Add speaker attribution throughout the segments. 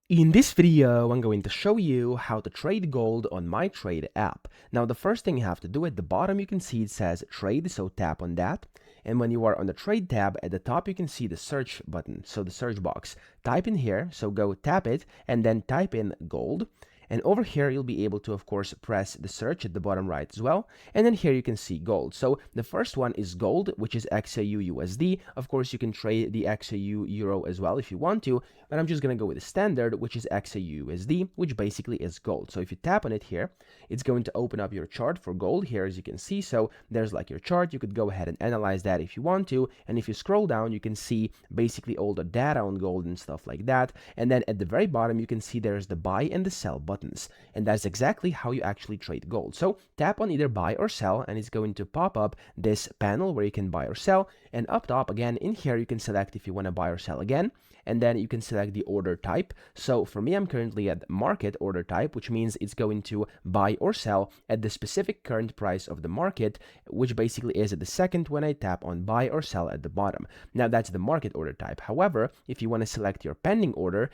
Speaker 1: In this video, I'm going to show you how to trade gold on Mitrade app. Now, the first thing you have to do at the bottom, you can see it says trade, so tap on that. And when you are on the trade tab, at the top, you can see the search button, so the search box. Type in here, so go tap it, and then type in gold. And over here, you'll be able to, of course, press the search at the bottom right as well. And then here you can see gold. So the first one is gold, which is XAU USD. Of course, you can trade the XAU Euro as well if you want to, but I'm just going to go with the standard, which is XAU USD, which basically is gold. So if you tap on it here, it's going to open up your chart for gold here, as you can see. So there's like your chart. You could go ahead and analyze that if you want to. And if you scroll down, you can see basically all the data on gold and stuff like that. And then at the very bottom, you can see there's the buy and the sell buttons. And that's exactly how you actually trade gold. So tap on either buy or sell, and it's going to pop up this panel where you can buy or sell. And up top, again, in here, you can select if you want to buy or sell again. And then you can select the order type. So for me, I'm currently at market order type, which means it's going to buy or sell at the specific current price of the market, which basically is at the second when I tap on buy or sell at the bottom. Now that's the market order type. However, if you want to select your pending order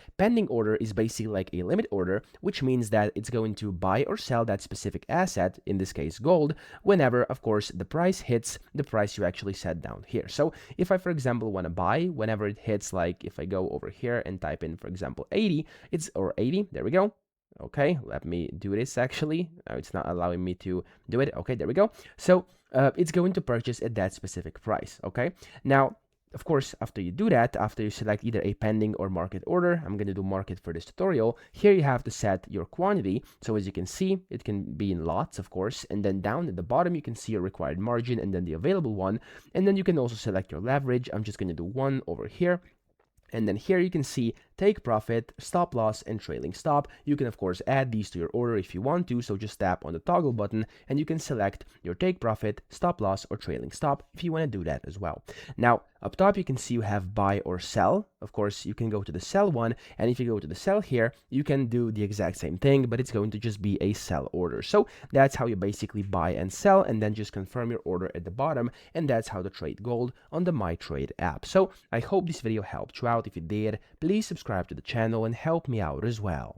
Speaker 1: is basically like a limit order, which means that it's going to buy or sell that specific asset, in this case gold, whenever, of course, the price hits the price you actually set down here. So if I, for example, want to buy, whenever it hits, like if I go over here and type in, for example, 80, or 80, there we go. Okay, let me do this actually. It's not allowing me to do it. Okay, there we go. So it's going to purchase at that specific price. Okay, now, of course, after you do that, after you select either a pending or market order, I'm going to do market for this tutorial. Here you have to set your quantity. So as you can see, it can be in lots, of course, and then down at the bottom, you can see your required margin and then the available one. And then you can also select your leverage. I'm just going to do 1 over here. And then here you can see take profit, stop loss, and trailing stop. You can, of course, add these to your order if you want to. So just tap on the toggle button and you can select your take profit, stop loss, or trailing stop if you want to do that as well. Now, up top, you can see you have buy or sell. Of course, you can go to the sell one. And if you go to the sell here, you can do the exact same thing, but it's going to just be a sell order. So that's how you basically buy and sell, and then just confirm your order at the bottom. And that's how to trade gold on the Mitrade app. So I hope this video helped you out. If it did, please subscribe to the channel and help me out as well.